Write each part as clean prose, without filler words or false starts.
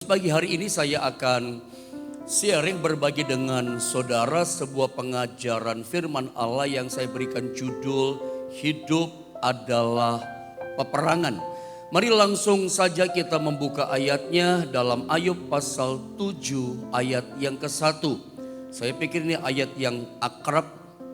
Pagi hari ini saya akan sharing berbagi dengan saudara sebuah pengajaran firman Allah yang saya berikan judul Hidup adalah Peperangan. Mari langsung saja kita membuka ayatnya dalam Ayub pasal 7 ayat yang ke-1. Saya pikir ini ayat yang akrab,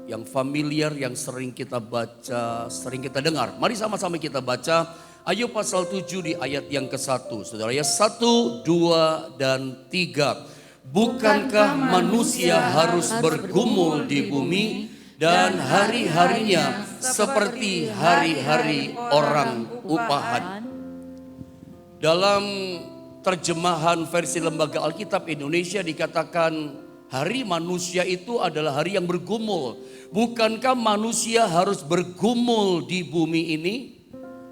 yang familiar, yang sering kita baca, sering kita dengar. Mari sama-sama kita baca Ayub pasal 7 di ayat yang ke-1. Saudara ya, 1, 2, dan 3. Bukankah manusia harus bergumul di bumi dan hari-harinya seperti hari-hari orang upahan? Dalam terjemahan versi Lembaga Alkitab Indonesia dikatakan hari manusia itu adalah hari yang bergumul. Bukankah manusia harus bergumul di bumi ini?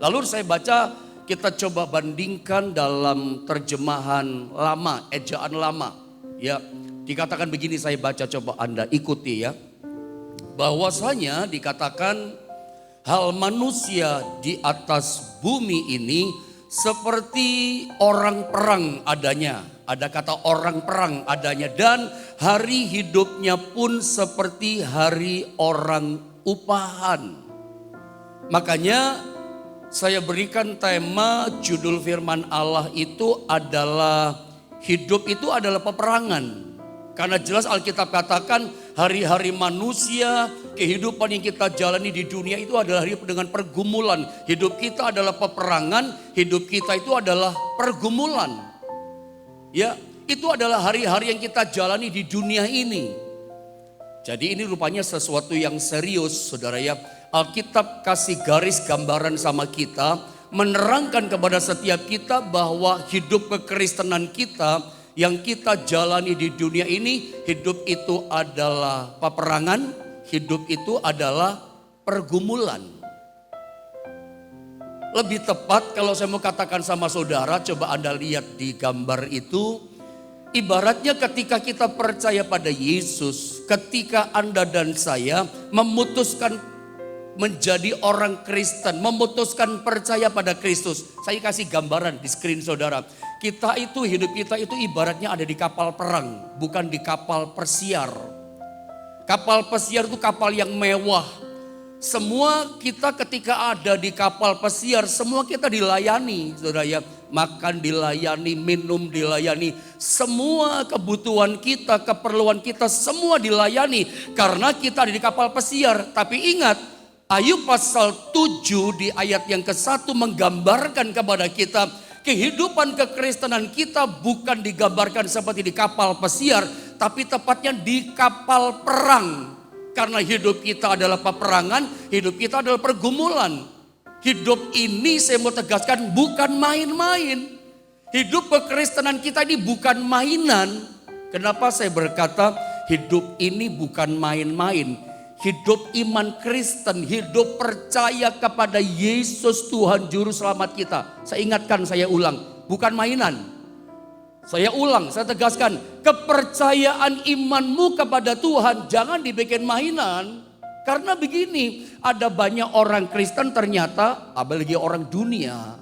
Lalu saya baca, kita coba bandingkan dalam terjemahan lama, ejaan lama. Ya, dikatakan begini, saya baca, coba Anda ikuti ya. Bahwasanya dikatakan hal manusia di atas bumi ini seperti orang perang adanya. Ada kata orang perang adanya, dan hari hidupnya pun seperti hari orang upahan. Makanya saya berikan tema judul firman Allah itu adalah hidup itu adalah peperangan. Karena jelas Alkitab katakan hari-hari manusia, kehidupan yang kita jalani di dunia itu adalah hidup dengan pergumulan. Hidup kita adalah peperangan, hidup kita itu adalah pergumulan. Ya, itu adalah hari-hari yang kita jalani di dunia ini. Jadi ini rupanya sesuatu yang serius, saudara ya. Alkitab kasih garis gambaran sama kita, menerangkan kepada setiap kita bahwa hidup kekristenan kita yang kita jalani di dunia ini, hidup itu adalah peperangan, hidup itu adalah pergumulan. Lebih tepat kalau saya mau katakan sama saudara, coba Anda lihat di gambar itu, ibaratnya ketika kita percaya pada Yesus, ketika Anda dan saya memutuskan menjadi orang Kristen, memutuskan percaya pada Kristus. Saya kasih gambaran di screen saudara. Kita itu, hidup kita itu ibaratnya ada di kapal perang, bukan di kapal pesiar. Kapal pesiar itu kapal yang mewah. Semua kita ketika ada di kapal pesiar, semua kita dilayani, saudara ya. Makan dilayani, minum dilayani. Semua kebutuhan kita, keperluan kita semua dilayani. Karena kita ada di kapal pesiar. Tapi ingat, Ayub pasal 7 di ayat yang ke-1 menggambarkan kepada kita kehidupan kekristenan kita bukan digambarkan seperti di kapal pesiar, tapi tepatnya di kapal perang. Karena hidup kita adalah peperangan, hidup kita adalah pergumulan. Hidup ini saya mau tegaskan bukan main-main. Hidup kekristenan kita ini bukan mainan. Kenapa saya berkata hidup ini bukan main-main? Hidup iman Kristen, hidup percaya kepada Yesus Tuhan Juru Selamat kita. Saya ingatkan, saya ulang, bukan mainan. Saya ulang, saya tegaskan, kepercayaan imanmu kepada Tuhan jangan dibikin mainan. Karena begini, ada banyak orang Kristen ternyata, apalagi orang dunia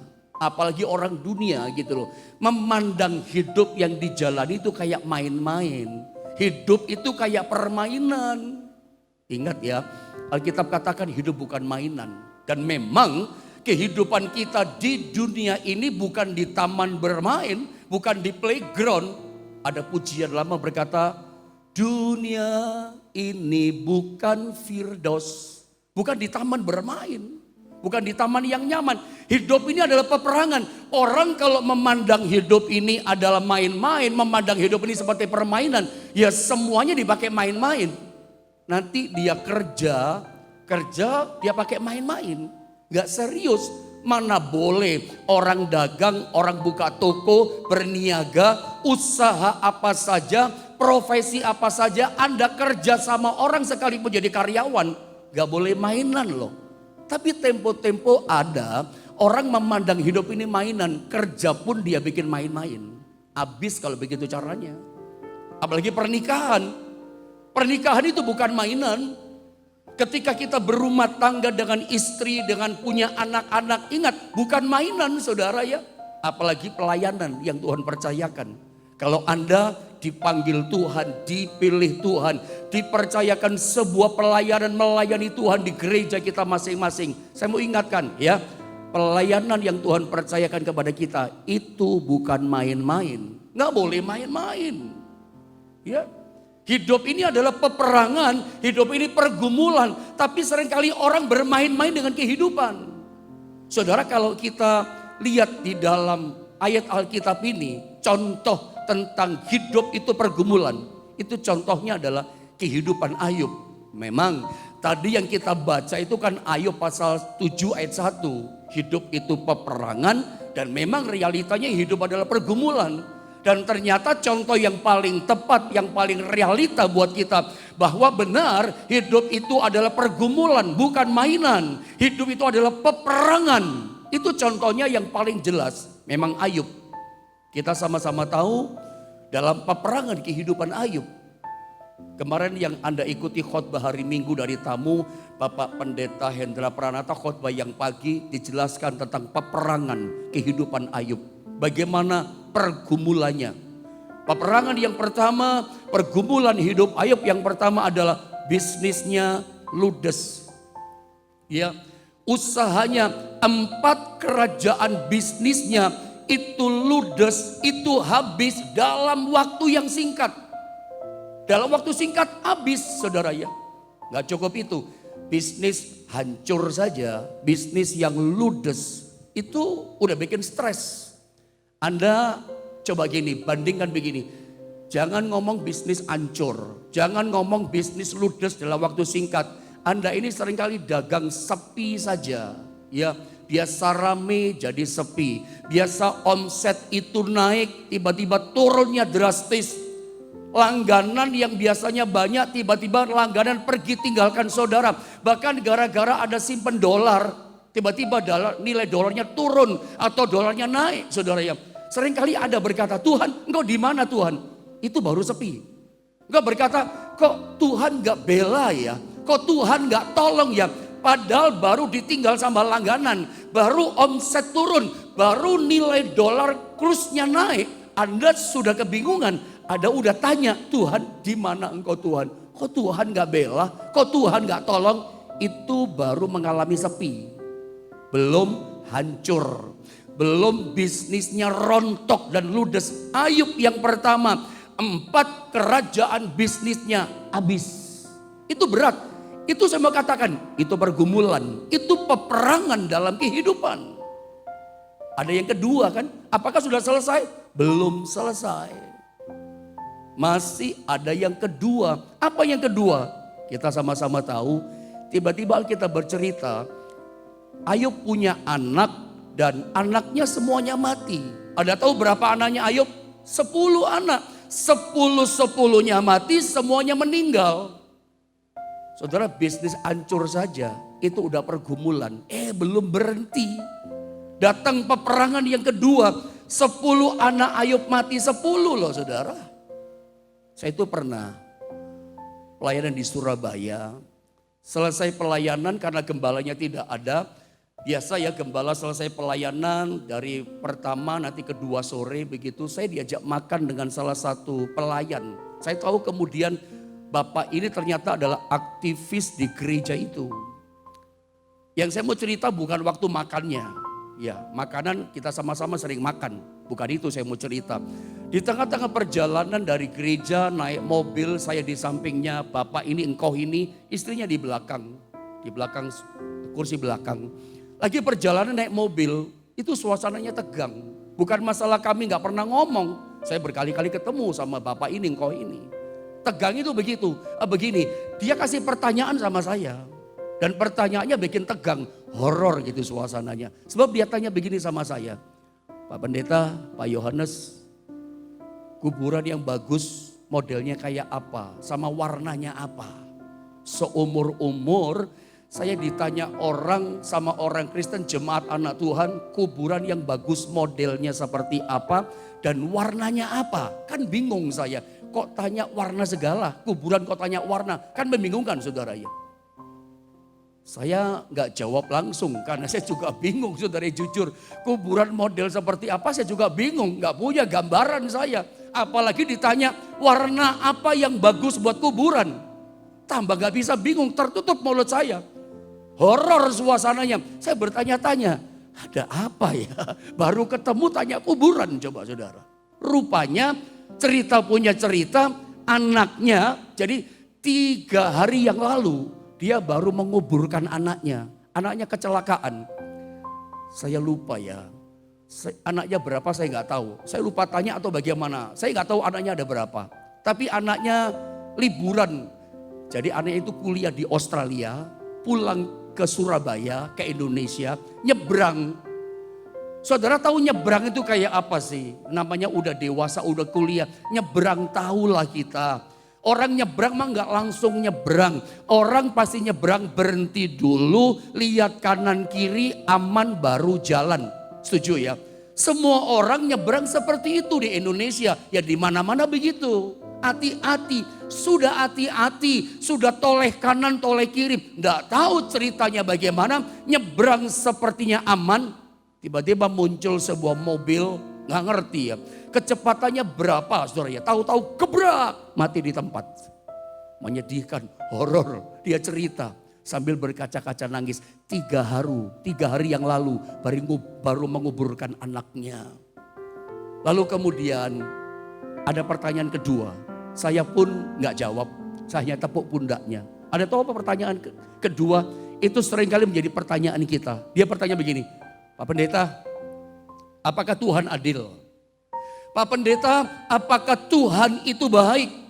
gitu loh, memandang hidup yang dijalani itu kayak main-main. Hidup itu kayak permainan. Ingat ya, Alkitab katakan hidup bukan mainan. Dan memang kehidupan kita di dunia ini bukan di taman bermain, bukan di playground. Ada pujian lama berkata, dunia ini bukan firdaus. Bukan di taman bermain, bukan di taman yang nyaman. Hidup ini adalah peperangan. Orang kalau memandang hidup ini adalah main-main, memandang hidup ini seperti permainan, ya semuanya dipakai main-main. Nanti dia kerja dia pakai main-main, gak serius. Mana boleh orang dagang, orang buka toko, berniaga, usaha apa saja, profesi apa saja, Anda kerja sama orang sekalipun jadi karyawan, gak boleh mainan loh. Tapi tempo-tempo ada orang memandang hidup ini mainan, kerja pun dia bikin main-main. Habis kalau begitu caranya. Apalagi pernikahan. Pernikahan itu bukan mainan. Ketika kita berumah tangga dengan istri, dengan punya anak-anak, ingat bukan mainan saudara ya. apalagi pelayanan yang Tuhan percayakan. Kalau Anda dipanggil Tuhan, dipilih Tuhan, dipercayakan sebuah pelayanan melayani Tuhan di gereja kita masing-masing. Saya mau ingatkan ya, pelayanan yang Tuhan percayakan kepada kita itu bukan main-main. Nggak boleh main-main. Ya, hidup ini adalah peperangan, hidup ini pergumulan. Tapi seringkali orang bermain-main dengan kehidupan. Saudara, kalau kita lihat di dalam ayat Alkitab ini, contoh tentang hidup itu pergumulan. Itu contohnya adalah kehidupan Ayub. Memang tadi yang kita baca itu kan Ayub pasal 7 ayat 1. Hidup itu peperangan dan memang realitanya hidup adalah pergumulan. Dan ternyata contoh yang paling tepat, yang paling realita buat kita. Bahwa benar hidup itu adalah pergumulan, bukan mainan. Hidup itu adalah peperangan. Itu contohnya yang paling jelas. Memang Ayub. Kita sama-sama tahu dalam peperangan kehidupan Ayub. Kemarin yang Anda ikuti khotbah hari Minggu dari tamu Bapak Pendeta Hendra Pranata, khotbah yang pagi dijelaskan tentang peperangan kehidupan Ayub. Bagaimana pergumulannya. Peperangan yang pertama, pergumulan hidup Ayub yang pertama adalah bisnisnya ludes. Ya, usahanya 4 kerajaan bisnisnya itu ludes, itu habis dalam waktu yang singkat. Dalam waktu singkat habis, saudara ya. Gak cukup itu, bisnis hancur saja, bisnis yang ludes itu udah bikin stres. Anda coba gini, bandingkan begini. Jangan ngomong bisnis hancur, jangan ngomong bisnis ludes dalam waktu singkat. Anda ini seringkali dagang sepi saja, ya. Biasa rame jadi sepi. Biasa omset itu naik, tiba-tiba turunnya drastis. Langganan yang biasanya banyak, tiba-tiba langganan pergi tinggalkan saudara. Bahkan gara-gara ada simpen dolar, tiba-tiba nilai dolarnya turun atau dolarnya naik, saudara ya. Seringkali ada berkata, Tuhan engkau di mana Tuhan? Itu baru sepi. Engkau berkata, kok Tuhan gak bela ya? Kok Tuhan gak tolong ya? Padahal baru ditinggal sama langganan, baru omset turun, baru nilai dolar kursnya naik. Anda sudah kebingungan, Anda udah tanya, Tuhan di mana engkau Tuhan? Kok Tuhan gak bela? Kok Tuhan gak tolong? Itu baru mengalami sepi. Belum hancur, belum bisnisnya rontok dan ludes. Ayub yang pertama, 4 kerajaan bisnisnya habis. Itu berat. Itu saya mau katakan, itu pergumulan, itu peperangan dalam kehidupan. Ada yang kedua kan, apakah sudah selesai? Belum selesai. Masih ada yang kedua. Apa yang kedua? Kita sama-sama tahu, tiba-tiba Alkitab bercerita, Ayub punya anak dan anaknya semuanya mati. Ada tahu berapa anaknya Ayub? 10 anak. 10-10-nya mati, semuanya meninggal. Saudara, bisnis hancur saja, itu udah pergumulan. Belum berhenti. Datang peperangan yang kedua, 10 anak Ayub mati, 10 loh saudara. Saya itu pernah pelayanan di Surabaya. Selesai pelayanan karena gembalanya tidak ada. Biasa ya gembala selesai pelayanan dari pertama nanti kedua sore begitu. Saya diajak makan dengan salah satu pelayan. Saya tahu kemudian Bapak ini ternyata adalah aktivis di gereja itu. Yang saya mau cerita bukan waktu makannya. Ya, makanan kita sama-sama sering makan. Bukan itu saya mau cerita. Di tengah-tengah perjalanan dari gereja naik mobil, saya di sampingnya, Bapak ini, engkau ini, istrinya di belakang. Di belakang, kursi belakang. Lagi perjalanan naik mobil, itu suasananya tegang. Bukan masalah kami gak pernah ngomong. Saya berkali-kali ketemu sama Bapak ini, engkau ini. Tegang itu begitu, begini, dia kasih pertanyaan sama saya. Dan pertanyaannya bikin tegang, horor gitu suasananya. Sebab dia tanya begini sama saya, Pak Pendeta, Pak Yohanes, kuburan yang bagus modelnya kayak apa, sama warnanya apa. Seumur-umur saya ditanya orang sama orang Kristen jemaat anak Tuhan, kuburan yang bagus modelnya seperti apa dan warnanya apa. Kan bingung saya. Kok tanya warna segala, kuburan kok tanya warna, kan membingungkan saudara ya. Saya nggak jawab langsung karena saya juga bingung, saudara, jujur. Kuburan model seperti apa saya juga bingung, nggak punya gambaran saya. Apalagi ditanya warna apa yang bagus buat kuburan. Tambah nggak bisa, bingung, tertutup mulut saya. Horor suasananya. Saya bertanya-tanya, ada apa ya? Baru ketemu tanya kuburan, coba saudara. Rupanya cerita punya cerita, anaknya, jadi 3 hari yang lalu dia baru menguburkan anaknya. Anaknya kecelakaan. Saya lupa ya. Anaknya berapa saya nggak tahu. Saya lupa tanya atau bagaimana. Saya nggak tahu anaknya ada berapa. Tapi anaknya liburan. Jadi anaknya itu kuliah di Australia. Pulang ke Surabaya, ke Indonesia. Nyebrang. Saudara tahu nyebrang itu kayak apa sih? Namanya udah dewasa, udah kuliah. Nyebrang tahulah kita. Orang nyebrang mah nggak langsung nyebrang. Orang pasti nyebrang berhenti dulu, lihat kanan kiri, aman baru jalan. Setuju ya? Semua orang nyebrang seperti itu di Indonesia. Ya di mana-mana begitu. Hati-hati, sudah hati-hati, sudah toleh kanan, toleh kiri. Nggak tahu ceritanya bagaimana, nyebrang sepertinya aman. Tiba-tiba muncul sebuah mobil, nggak ngerti ya. Kecepatannya berapa saudara ya, tahu-tahu gebrak, mati di tempat. Menyedihkan, horor, dia cerita sambil berkaca-kaca nangis. 3 hari yang lalu baru menguburkan anaknya. Lalu kemudian ada pertanyaan kedua, saya pun nggak jawab, saya hanya tepuk pundaknya. Ada tahu apa pertanyaan kedua? Itu seringkali menjadi pertanyaan kita. Dia bertanya begini, Pak Pendeta, apakah Tuhan adil? Pak Pendeta, apakah Tuhan itu baik?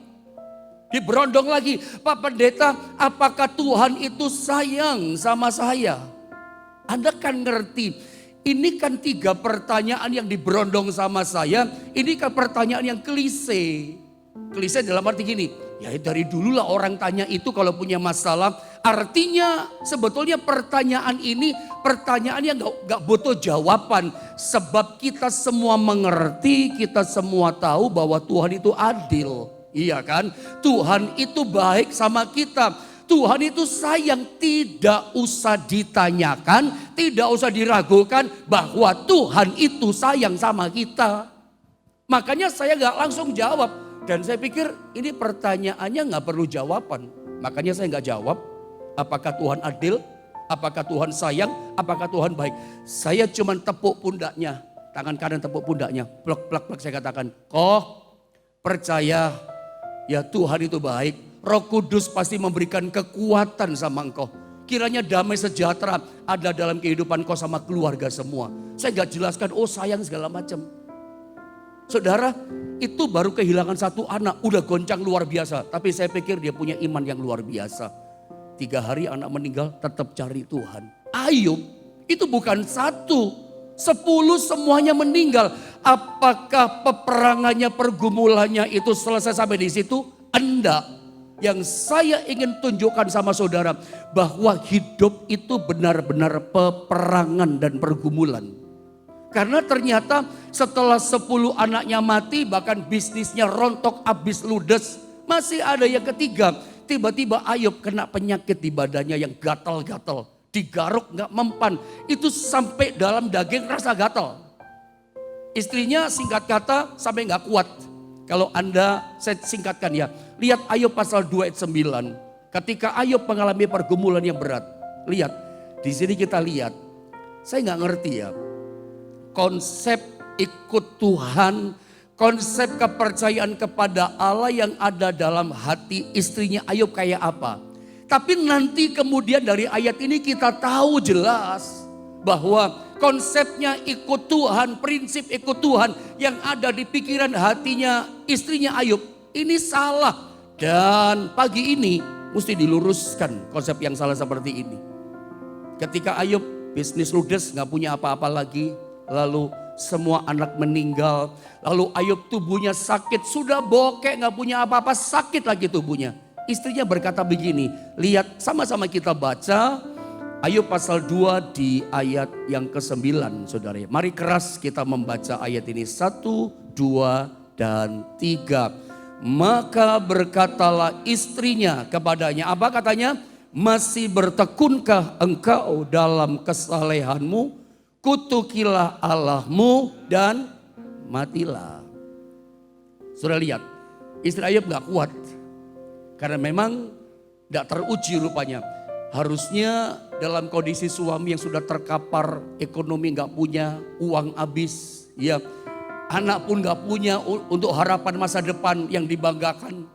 Diberondong lagi, Pak Pendeta, apakah Tuhan itu sayang sama saya? Anda kan ngerti, ini kan 3 pertanyaan yang diberondong sama saya, ini kan pertanyaan yang klise. Klise dalam arti gini, ya dari dululah orang tanya itu kalau punya masalah. Artinya sebetulnya pertanyaan ini pertanyaan yang gak butuh jawaban. Sebab kita semua mengerti, kita semua tahu bahwa Tuhan itu adil. Iya kan? Tuhan itu baik sama kita. Tuhan itu sayang, tidak usah ditanyakan, tidak usah diragukan bahwa Tuhan itu sayang sama kita. Makanya saya gak langsung jawab. Dan saya pikir ini pertanyaannya gak perlu jawaban. Makanya saya gak jawab. Apakah Tuhan adil? Apakah Tuhan sayang? Apakah Tuhan baik? Saya cuma tepuk pundaknya. Tangan kanan tepuk pundaknya. Plek, plek, plek, saya katakan. Kok percaya ya Tuhan itu baik. Roh Kudus pasti memberikan kekuatan sama engkau. Kiranya damai sejahtera ada dalam kehidupan kau sama keluarga semua. Saya gak jelaskan, oh sayang segala macam. Saudara, itu baru kehilangan 1 anak. Udah goncang luar biasa. Tapi saya pikir dia punya iman yang luar biasa. 3 hari anak meninggal tetap cari Tuhan. Ayub itu bukan 1, 10 semuanya meninggal. Apakah peperangannya, pergumulannya itu selesai sampai di situ? Enggak. Yang saya ingin tunjukkan sama saudara bahwa hidup itu benar-benar peperangan dan pergumulan. Karena ternyata setelah 10 anaknya mati, bahkan bisnisnya rontok habis ludes, masih ada yang ketiga. Tiba-tiba Ayub kena penyakit di badannya yang gatal-gatal. Digaruk gak mempan. Itu sampai dalam daging rasa gatal. Istrinya singkat kata sampai gak kuat. Kalau Anda, saya singkatkan ya. Lihat Ayub pasal 2 ayat 9. Ketika Ayub mengalami pergumulan yang berat. Lihat, di sini kita lihat. Saya gak ngerti ya. Konsep ikut Tuhan, konsep kepercayaan kepada Allah yang ada dalam hati istrinya Ayub kayak apa. Tapi nanti kemudian dari ayat ini kita tahu jelas bahwa konsepnya ikut Tuhan, prinsip ikut Tuhan yang ada di pikiran hatinya istrinya Ayub ini salah. Dan pagi ini mesti diluruskan konsep yang salah seperti ini. Ketika Ayub bisnis ludes, gak punya apa-apa lagi, lalu semua anak meninggal. Lalu Ayub tubuhnya sakit. Sudah bokek gak punya apa-apa, sakit lagi tubuhnya. Istrinya berkata begini. Lihat sama-sama kita baca. Ayub pasal 2 di ayat yang ke-9 saudara. Mari keras kita membaca ayat ini. 1, 2, dan 3. Maka berkatalah istrinya kepadanya. Apa katanya? masih bertekunkah engkau dalam kesalehanmu? Kutukilah Allahmu dan matilah. Sudah lihat, istri Ayub gak kuat. Karena memang gak teruji rupanya. Harusnya dalam kondisi suami yang sudah terkapar, ekonomi gak punya, uang habis, ya, anak pun gak punya untuk harapan masa depan yang dibanggakan.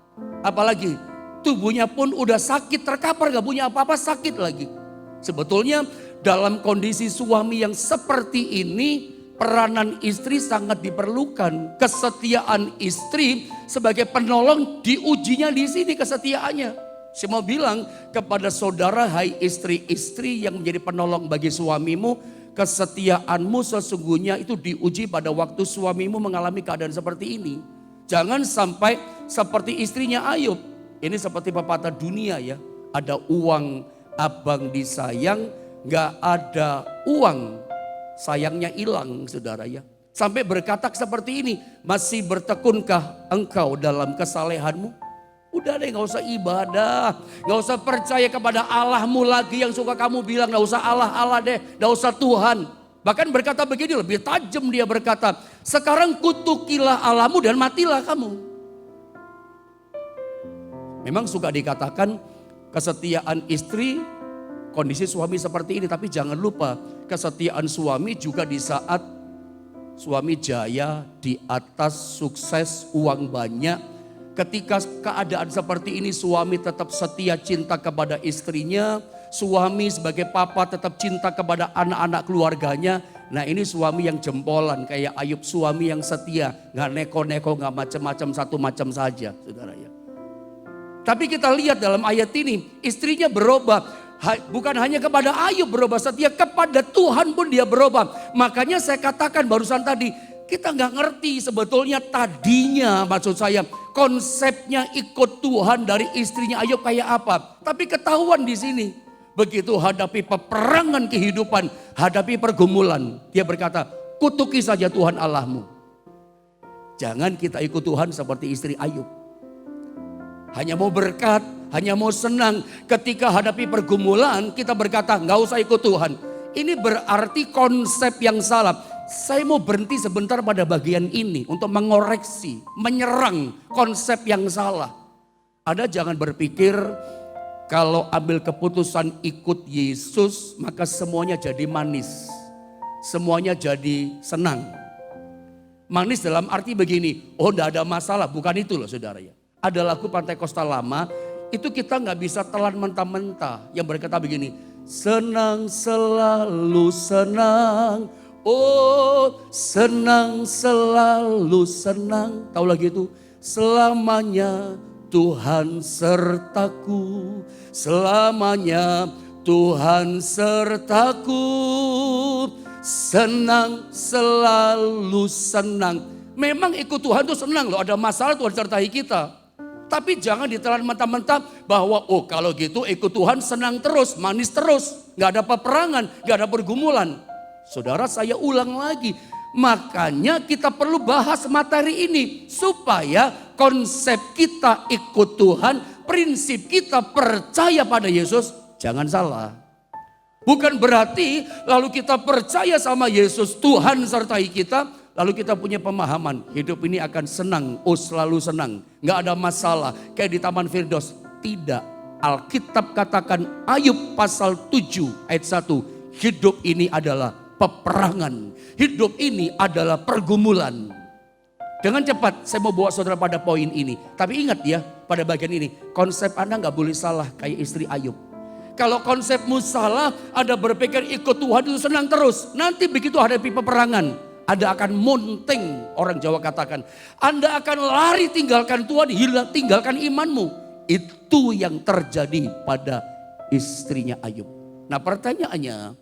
Apalagi tubuhnya pun udah sakit, terkapar, gak punya apa-apa, sakit lagi. Sebetulnya dalam kondisi suami yang seperti ini, peranan istri sangat diperlukan. Kesetiaan istri sebagai penolong diujinya di sini kesetiaannya. Saya mau bilang kepada saudara, hai istri-istri yang menjadi penolong bagi suamimu, kesetiaanmu sesungguhnya itu diuji pada waktu suamimu mengalami keadaan seperti ini. Jangan sampai seperti istrinya Ayub. Ini seperti pepatah dunia ya. Ada uang abang disayang, gak ada uang sayangnya hilang saudara ya. Sampai berkata seperti ini, masih bertekunkah engkau dalam kesalehanmu? Udah deh, gak usah ibadah, gak usah percaya kepada Allahmu lagi yang suka kamu bilang, gak usah Allah deh, gak usah Tuhan. Bahkan berkata begini, lebih tajam dia berkata, sekarang kutukilah Allahmu dan matilah kamu. Memang suka dikatakan kesetiaan istri, kondisi suami seperti ini, tapi jangan lupa kesetiaan suami juga di saat suami jaya, di atas, sukses, uang banyak. Ketika keadaan seperti ini suami tetap setia cinta kepada istrinya. Suami sebagai papa tetap cinta kepada anak-anak keluarganya. Nah ini suami yang jempolan kayak Ayub, suami yang setia. Gak neko-neko, gak macam-macam, satu macam saja saudara ya. Tapi kita lihat dalam ayat ini istrinya berubah. Bukan hanya kepada Ayub berubah setia, kepada Tuhan pun dia berubah. Makanya saya katakan barusan tadi, kita nggak ngerti sebetulnya tadinya maksud saya konsepnya ikut Tuhan dari istrinya Ayub kayak apa. Tapi ketahuan di sini. Begitu hadapi peperangan kehidupan, hadapi pergumulan. Dia berkata, kutuki saja Tuhan Allahmu. Jangan kita ikut Tuhan seperti istri Ayub. Hanya mau berkat, hanya mau senang. Ketika hadapi pergumulan kita berkata nggak usah ikut Tuhan. Ini berarti konsep yang salah. Saya mau berhenti sebentar pada bagian ini untuk mengoreksi, menyerang konsep yang salah. Anda jangan berpikir kalau ambil keputusan ikut Yesus maka semuanya jadi manis. Semuanya jadi senang. Manis dalam arti begini, oh enggak ada masalah, bukan itu loh saudara ya. Ada lagu Pantai Kosta Lama, itu kita nggak bisa telan mentah-mentah. Yang berkata begini, senang selalu senang. Oh senang selalu senang. Tahu lagi itu? Selamanya Tuhan sertaku. Selamanya Tuhan sertaku. Senang selalu senang. Memang ikut Tuhan itu senang loh. Ada masalah Tuhan sertai kita. Tapi jangan ditelan mentah-mentah bahwa oh kalau gitu ikut Tuhan senang terus, manis terus. Gak ada peperangan, gak ada pergumulan. Saudara saya ulang lagi, makanya kita perlu bahas materi ini. Supaya konsep kita ikut Tuhan, prinsip kita percaya pada Yesus, jangan salah. Bukan berarti lalu kita percaya sama Yesus, Tuhan sertai kita, lalu kita punya pemahaman hidup ini akan senang, oh selalu senang. Gak ada masalah, kayak di Taman Firdaus. Tidak, Alkitab katakan Ayub pasal 7 ayat 1, hidup ini adalah peperangan. Hidup ini adalah pergumulan. Dengan cepat saya mau bawa saudara pada poin ini. Tapi ingat ya pada bagian ini. Konsep Anda gak boleh salah kayak istri Ayub. Kalau konsepmu salah, Anda berpikir ikut Tuhan itu senang terus. Nanti begitu hadapi peperangan, Anda akan munting, orang Jawa katakan. Anda akan lari tinggalkan Tuhan, tinggalkan imanmu. Itu yang terjadi pada istrinya Ayub. Nah pertanyaannya,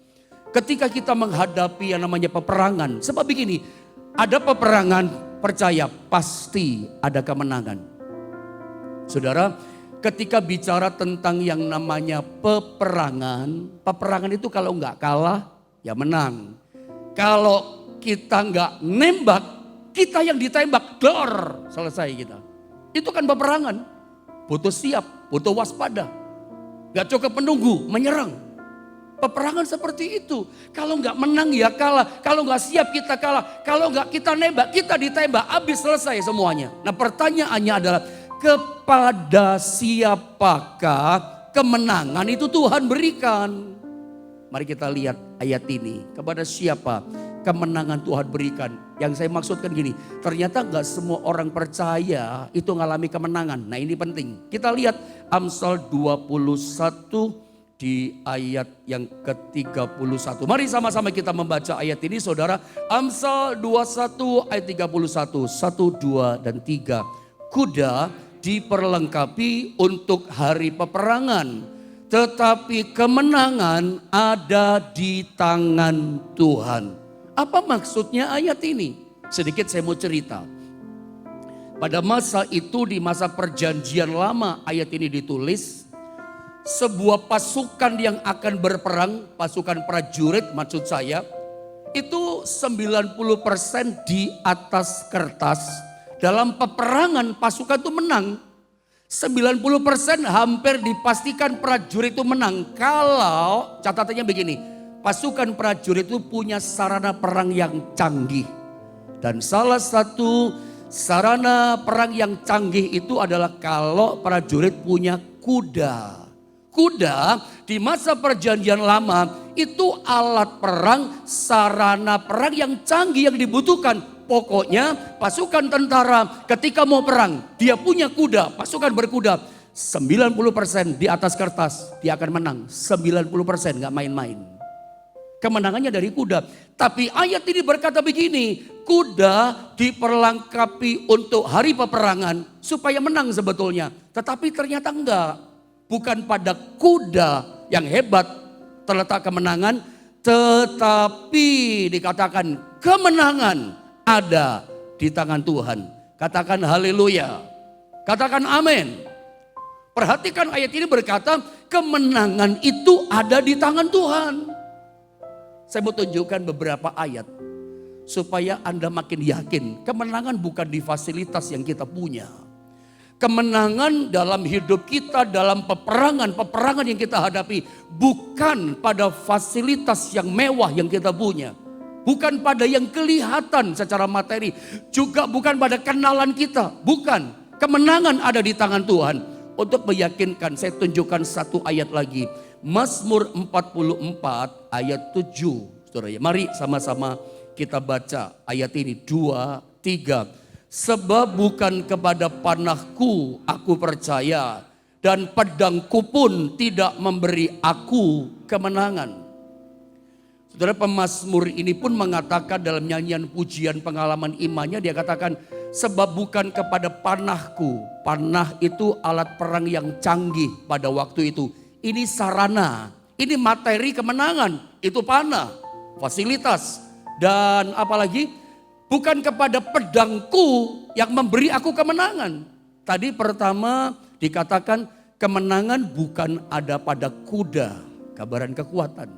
ketika kita menghadapi yang namanya peperangan, sebab begini, ada peperangan, percaya pasti ada kemenangan. Saudara, ketika bicara tentang yang namanya peperangan itu kalau nggak kalah, ya menang. Kalau kita nggak nembak, kita yang ditembak, dor, selesai kita. Itu kan peperangan, butuh siap, butuh waspada. Gak cukup menunggu, menyerang. Peperangan seperti itu. Kalau nggak menang ya kalah. Kalau nggak siap kita kalah. Kalau nggak kita nembak, kita ditembak. Habis selesai semuanya. Nah pertanyaannya adalah, kepada siapakah kemenangan itu Tuhan berikan? Mari kita lihat ayat ini. Kepada siapa kemenangan Tuhan berikan? Yang saya maksudkan gini, ternyata nggak semua orang percaya itu ngalami kemenangan. Nah ini penting. Kita lihat Amsal 21 di ayat yang ke-31. Mari sama-sama kita membaca ayat ini saudara. Amsal 21 ayat 31. 1, 2, dan 3. Kuda diperlengkapi untuk hari peperangan, tetapi kemenangan ada di tangan Tuhan. Apa maksudnya ayat ini? Sedikit saya mau cerita. Pada masa itu, di masa perjanjian lama, ayat ini ditulis. Sebuah pasukan yang akan berperang, pasukan prajurit maksud saya, itu 90% di atas kertas. Dalam peperangan pasukan itu menang. 90% hampir dipastikan prajurit itu menang. Kalau catatannya begini, pasukan prajurit itu punya sarana perang yang canggih. Dan salah satu sarana perang yang canggih itu adalah kalau prajurit punya kuda. Kuda di masa perjanjian lama itu alat perang, sarana perang yang canggih yang dibutuhkan. Pokoknya pasukan tentara ketika mau perang, dia punya kuda, pasukan berkuda. 90% di atas kertas, dia akan menang. 90% gak main-main. Kemenangannya dari kuda. Tapi ayat ini berkata begini, kuda diperlengkapi untuk hari peperangan supaya menang sebetulnya. Tetapi ternyata enggak. Bukan pada kuda yang hebat terletak kemenangan, tetapi dikatakan kemenangan ada di tangan Tuhan. Katakan haleluya. Katakan amin. Perhatikan ayat ini berkata kemenangan itu ada di tangan Tuhan. Saya mau tunjukkan beberapa ayat supaya Anda makin yakin kemenangan bukan di fasilitas yang kita punya. Kemenangan dalam hidup kita, dalam peperangan yang kita hadapi, bukan pada fasilitas yang mewah yang kita punya. Bukan pada yang kelihatan secara materi, juga bukan pada kenalan kita. Bukan, kemenangan ada di tangan Tuhan. Untuk meyakinkan, saya tunjukkan satu ayat lagi. Mazmur 44 ayat 7. Saudara ya, mari sama-sama kita baca ayat ini. 2, 3. Sebab bukan kepada panahku aku percaya, dan pedangku pun tidak memberi aku kemenangan. Saudara, pemazmur ini pun mengatakan dalam nyanyian pujian pengalaman imannya, dia katakan sebab bukan kepada panahku. Panah itu alat perang yang canggih pada waktu itu. Ini sarana, ini materi kemenangan, itu panah, fasilitas, dan apalagi bukan kepada pedangku yang memberi aku kemenangan. Tadi pertama dikatakan kemenangan bukan ada pada kuda, gambaran kekuatan.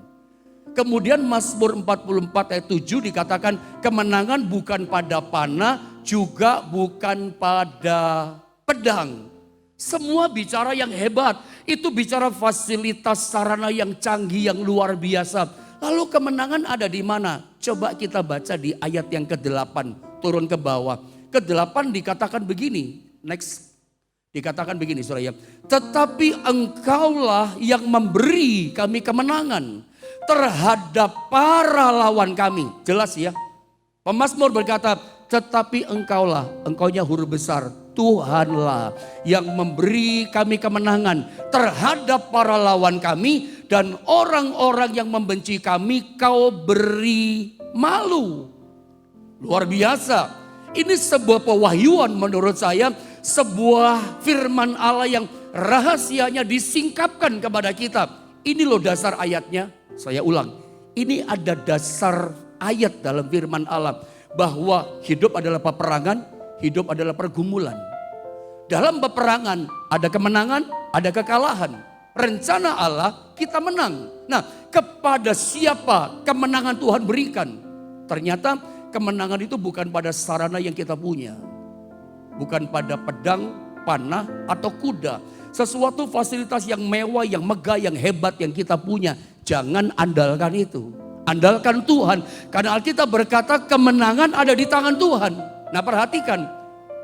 Kemudian Mazmur 44 ayat 7 dikatakan kemenangan bukan pada panah, juga bukan pada pedang. Semua bicara yang hebat, itu bicara fasilitas sarana yang canggih, yang luar biasa. Lalu kemenangan ada di mana? Coba kita baca di ayat yang ke-8, turun ke bawah. Ke-8 dikatakan begini, next. Dikatakan begini saudara ya. Tetapi engkaulah yang memberi kami kemenangan terhadap para lawan kami. Jelas ya. Pemazmur berkata, tetapi engkaunya huruf besar, Tuhanlah yang memberi kami kemenangan terhadap para lawan kami, dan orang-orang yang membenci kami kau beri malu. Luar biasa. Ini sebuah pewahyuan menurut saya, sebuah firman Allah yang rahasianya disingkapkan kepada kita. Ini loh dasar ayatnya. Saya ulang, ini ada dasar ayat dalam firman Allah, bahwa hidup adalah peperangan, hidup adalah pergumulan. Dalam peperangan ada kemenangan, ada kekalahan. Rencana Allah kita menang. Nah, kepada siapa kemenangan Tuhan berikan? Ternyata kemenangan itu bukan pada sarana yang kita punya. Bukan pada pedang, panah atau kuda. Sesuatu fasilitas yang mewah, yang megah, yang hebat yang kita punya. Jangan andalkan itu. Andalkan Tuhan. Karena Alkitab berkata kemenangan ada di tangan Tuhan. Nah perhatikan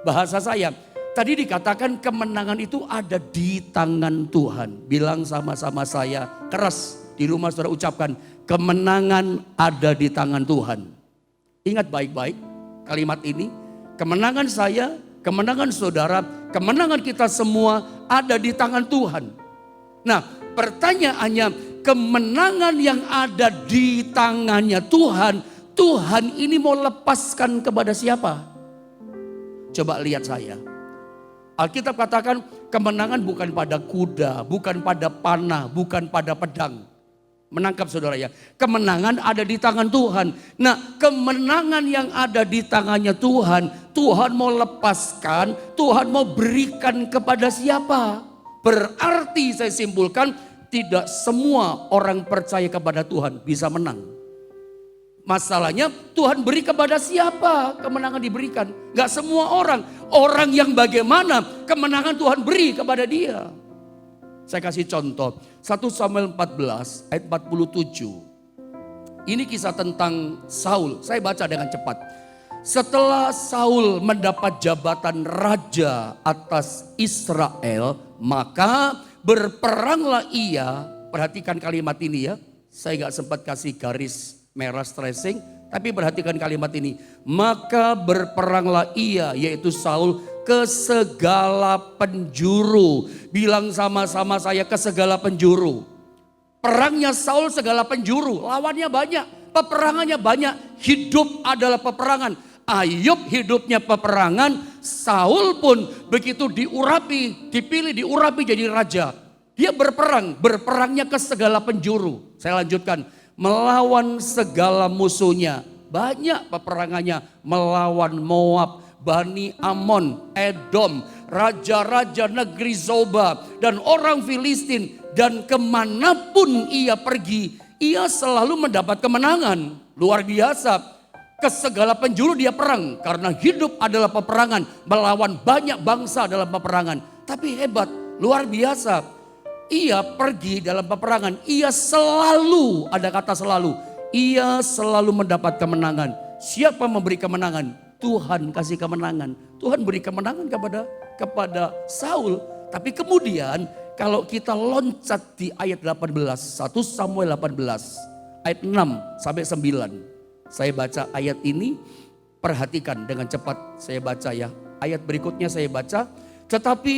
bahasa saya. Tadi dikatakan kemenangan itu ada di tangan Tuhan. Bilang sama-sama saya keras di rumah saudara, ucapkan kemenangan ada di tangan Tuhan. Ingat baik-baik kalimat ini. Kemenangan saya, kemenangan saudara, kemenangan kita semua ada di tangan Tuhan. Nah pertanyaannya, kemenangan yang ada di tangannya Tuhan, Tuhan ini mau lepaskan kepada siapa? Coba lihat saya. Alkitab katakan kemenangan bukan pada kuda, bukan pada panah, bukan pada pedang. Menangkap saudara ya, kemenangan ada di tangan Tuhan. Nah kemenangan yang ada di tangannya Tuhan, Tuhan mau lepaskan, Tuhan mau berikan kepada siapa? Berarti saya simpulkan tidak semua orang percaya kepada Tuhan bisa menang. Masalahnya Tuhan beri kepada siapa kemenangan diberikan? Gak semua orang. Orang yang bagaimana kemenangan Tuhan beri kepada dia. Saya kasih contoh. 1 Samuel 14 ayat 47. Ini kisah tentang Saul. Saya baca dengan cepat. Setelah Saul mendapat jabatan raja atas Israel, maka berperanglah ia. Perhatikan kalimat ini ya. Saya gak sempat kasih garis merah stressing. Tapi perhatikan kalimat ini. Maka berperanglah ia, yaitu Saul, ke segala penjuru. Bilang sama-sama saya, ke segala penjuru. Perangnya Saul segala penjuru. Lawannya banyak, peperangannya banyak. Hidup adalah peperangan. Ayub hidupnya peperangan. Saul pun begitu dipilih diurapi jadi raja. Dia berperang, berperangnya ke segala penjuru. Saya lanjutkan, melawan segala musuhnya. Banyak peperangannya, melawan Moab, Bani Amon, Edom, raja-raja negeri Zoba, dan orang Filistin. Dan kemanapun ia pergi, ia selalu mendapat kemenangan. Luar biasa, ke segala penjuru dia perang. Karena hidup adalah peperangan, melawan banyak bangsa dalam peperangan. Tapi hebat, luar biasa. Ia pergi dalam peperangan, ia selalu, ada kata selalu, ia selalu mendapat kemenangan. Siapa memberi kemenangan? Tuhan kasih kemenangan. Tuhan beri kemenangan kepada Saul. Tapi kemudian kalau kita loncat di ayat 18, 1 Samuel 18, ayat 6 sampai 9. Saya baca ayat ini, perhatikan dengan cepat saya baca ya. Ayat berikutnya saya baca, tetapi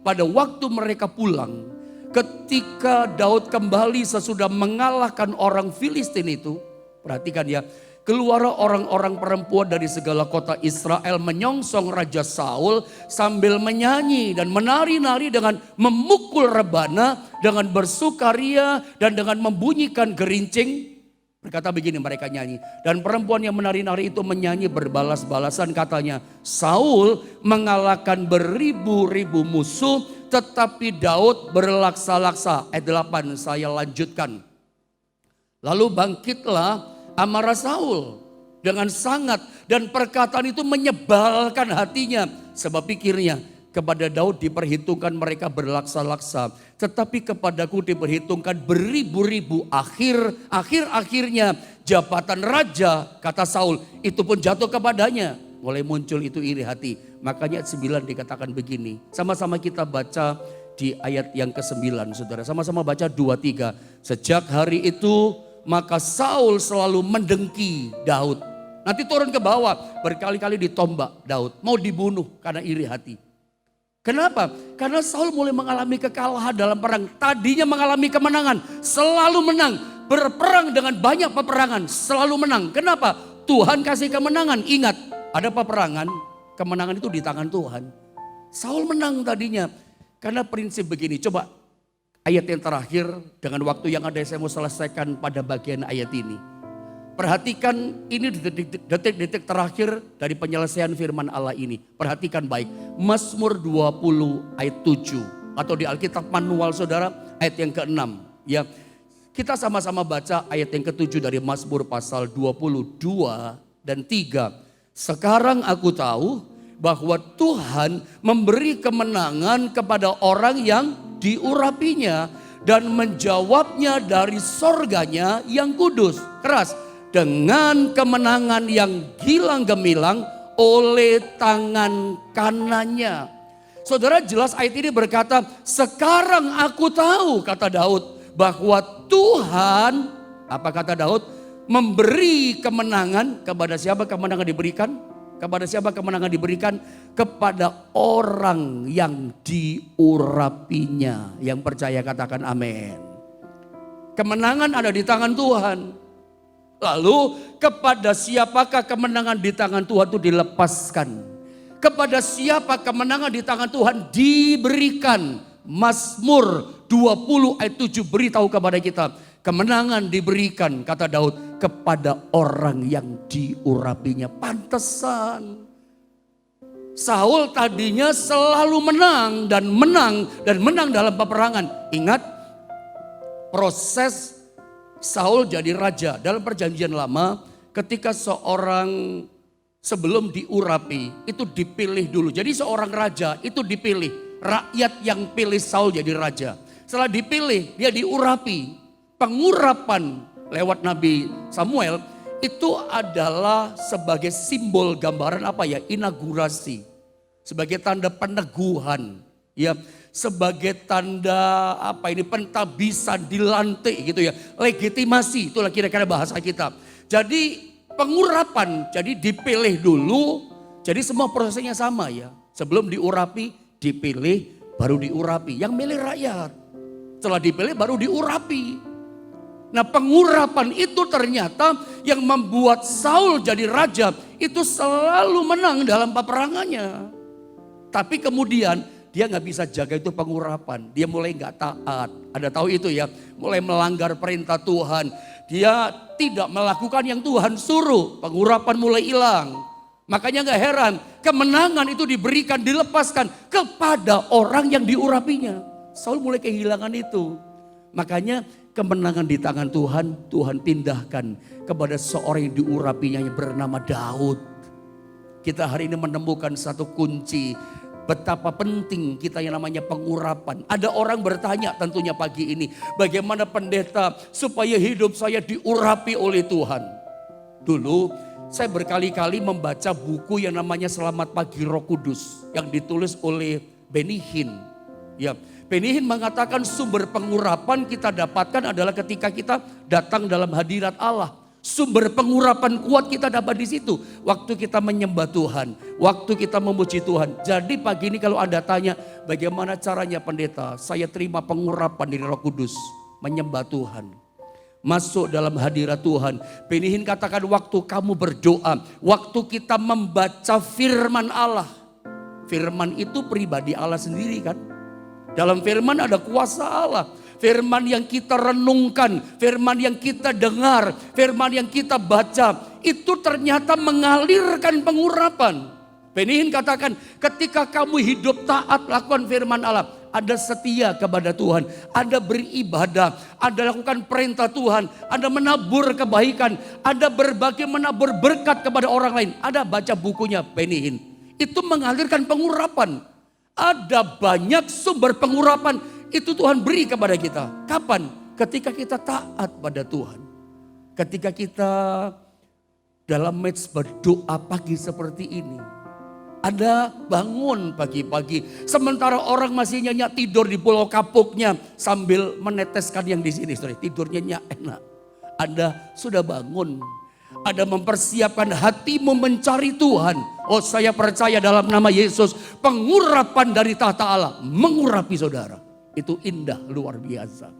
pada waktu mereka pulang, ketika Daud kembali sesudah mengalahkan orang Filistin itu, perhatikan ya, keluar orang-orang perempuan dari segala kota Israel menyongsong Raja Saul sambil menyanyi dan menari-nari dengan memukul rebana, dengan bersukaria dan dengan membunyikan gerincing. Berkata begini mereka nyanyi, dan perempuan yang menari-nari itu menyanyi berbalas-balasan, katanya, Saul mengalahkan beribu-ribu musuh, tetapi Daud berlaksa-laksa. Ayat 8 saya lanjutkan. Lalu bangkitlah amarah Saul dengan sangat, dan perkataan itu menyebalkan hatinya. Sebab pikirnya, kepada Daud diperhitungkan mereka berlaksa-laksa, tetapi kepadaku diperhitungkan beribu-ribu. Akhirnya jabatan raja, kata Saul, itu pun jatuh kepadanya. Mulai muncul itu iri hati. Makanya ayat 9 dikatakan begini. Sama-sama kita baca di ayat yang ke-9 saudara. Sama-sama baca 2-3. Sejak hari itu maka Saul selalu mendengki Daud. Nanti turun ke bawah, berkali-kali ditombak Daud. Mau dibunuh karena iri hati. Kenapa? Karena Saul mulai mengalami kekalahan dalam perang. Tadinya mengalami kemenangan, selalu menang. Berperang dengan banyak peperangan, selalu menang. Kenapa? Tuhan kasih kemenangan. Ingat, ada peperangan, kemenangan itu di tangan Tuhan. Saul menang tadinya. Karena prinsip begini, coba ayat yang terakhir dengan waktu yang ada saya mau selesaikan pada bagian ayat ini. Perhatikan ini detik-detik terakhir dari penyelesaian firman Allah ini. Perhatikan baik. Mazmur 20 ayat 7. Atau di Alkitab manual saudara ayat yang ke-6. Ya, kita sama-sama baca ayat yang ke-7 dari Mazmur pasal 22 dan 3. Sekarang aku tahu bahwa Tuhan memberi kemenangan kepada orang yang diurapinya dan menjawabnya dari sorganya yang kudus. Keras, dengan kemenangan yang gilang gemilang oleh tangan kanannya. Saudara, jelas ayat ini berkata, sekarang aku tahu, kata Daud, bahwa Tuhan, apa kata Daud, memberi kemenangan. Kepada siapa kemenangan diberikan? Kepada siapa kemenangan diberikan? Kepada orang yang diurapinya. Yang percaya katakan amin. Kemenangan ada di tangan Tuhan. Lalu kepada siapakah kemenangan di tangan Tuhan itu dilepaskan? Kepada siapa kemenangan di tangan Tuhan diberikan? Mazmur 20 ayat 7 beritahu kepada kita. Kemenangan diberikan, kata Daud, kepada orang yang diurapinya. Pantesan Saul tadinya selalu menang dan menang dalam peperangan. Ingat proses Saul jadi raja dalam perjanjian lama, ketika seorang sebelum diurapi itu dipilih dulu. Jadi seorang raja itu dipilih, rakyat yang pilih Saul jadi raja. Setelah dipilih dia diurapi. Pengurapan lewat Nabi Samuel itu adalah sebagai simbol gambaran apa ya? Inaugurasi. Sebagai tanda peneguhan, ya, sebagai tanda apa ini, pentabisan, dilantik gitu ya. Legitimasi, itulah kira-kira bahasa kita. Jadi pengurapan, jadi dipilih dulu, jadi semua prosesnya sama ya. Sebelum diurapi, dipilih, baru diurapi. Yang milih rakyat. Setelah dipilih baru diurapi. Nah, pengurapan itu ternyata yang membuat Saul jadi raja itu selalu menang dalam peperangannya. Tapi kemudian dia nggak bisa jaga itu pengurapan. Dia mulai nggak taat. Ada tahu itu ya? Mulai melanggar perintah Tuhan. Dia tidak melakukan yang Tuhan suruh. Pengurapan mulai hilang. Makanya nggak heran kemenangan itu diberikan, dilepaskan kepada orang yang diurapinya. Saul mulai kehilangan itu. Makanya kemenangan di tangan Tuhan, Tuhan pindahkan kepada seorang yang diurapinya yang bernama Daud. Kita hari ini menemukan satu kunci betapa penting kita yang namanya pengurapan. Ada orang bertanya tentunya pagi ini, bagaimana pendeta supaya hidup saya diurapi oleh Tuhan? Dulu saya berkali-kali membaca buku yang namanya Selamat Pagi Roh Kudus yang ditulis oleh Benny Hinn. Ya, Benny Hinn mengatakan sumber pengurapan kita dapatkan adalah ketika kita datang dalam hadirat Allah. Sumber pengurapan kuat kita dapat di situ. Waktu kita menyembah Tuhan, waktu kita memuji Tuhan. Jadi pagi ini kalau Anda tanya bagaimana caranya pendeta, saya terima pengurapan dari Roh Kudus, menyembah Tuhan. Masuk dalam hadirat Tuhan. Benny Hinn katakan waktu kamu berdoa, waktu kita membaca firman Allah. Firman itu pribadi Allah sendiri kan. Dalam firman ada kuasa Allah. Firman yang kita renungkan, firman yang kita dengar, firman yang kita baca. Itu ternyata mengalirkan pengurapan. Benny Hinn katakan ketika kamu hidup taat lakukan firman Allah. Ada setia kepada Tuhan, ada beribadah, ada lakukan perintah Tuhan, ada menabur kebaikan, ada berbagi menabur berkat kepada orang lain. Ada baca bukunya Benny Hinn. Itu mengalirkan pengurapan. Ada banyak sumber pengurapan itu Tuhan beri kepada kita. Kapan? Ketika kita taat pada Tuhan. Ketika kita dalam match berdoa pagi seperti ini. Ada bangun pagi-pagi. Sementara orang masih nyenyak tidur di pulau kapuknya. Sambil meneteskan yang di sini. Tidurnya nyenyak enak. Anda sudah bangun. Ada mempersiapkan hatimu mencari Tuhan. Oh, saya percaya dalam nama Yesus. Pengurapan dari tahta Allah mengurapi saudara. Itu indah, luar biasa.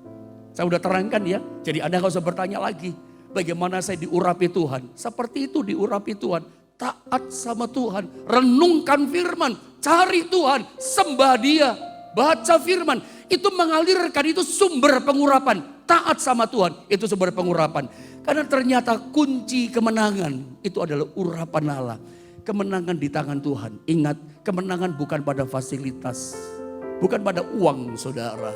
Saya udah terangkan ya. Jadi Anda gak usah bertanya lagi. Bagaimana saya diurapi Tuhan. Seperti itu diurapi Tuhan. Taat sama Tuhan. Renungkan firman. Cari Tuhan. Sembah dia. Baca firman. Itu mengalirkan, itu sumber pengurapan. Taat sama Tuhan. Itu sumber pengurapan. Karena ternyata kunci kemenangan itu adalah urapan Allah. Kemenangan di tangan Tuhan. Ingat, kemenangan bukan pada fasilitas. Bukan pada uang saudara.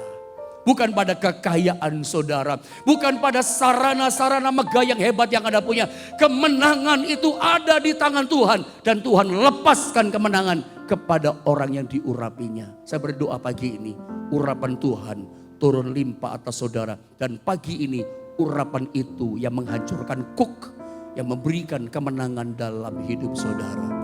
Bukan pada kekayaan saudara. Bukan pada sarana-sarana megah yang hebat yang Anda punya. Kemenangan itu ada di tangan Tuhan. Dan Tuhan lepaskan kemenangan kepada orang yang diurapinya. Saya berdoa pagi ini, urapan Tuhan turun limpah atas saudara. Dan pagi ini urapan itu yang menghancurkan kuk, yang memberikan kemenangan dalam hidup saudara.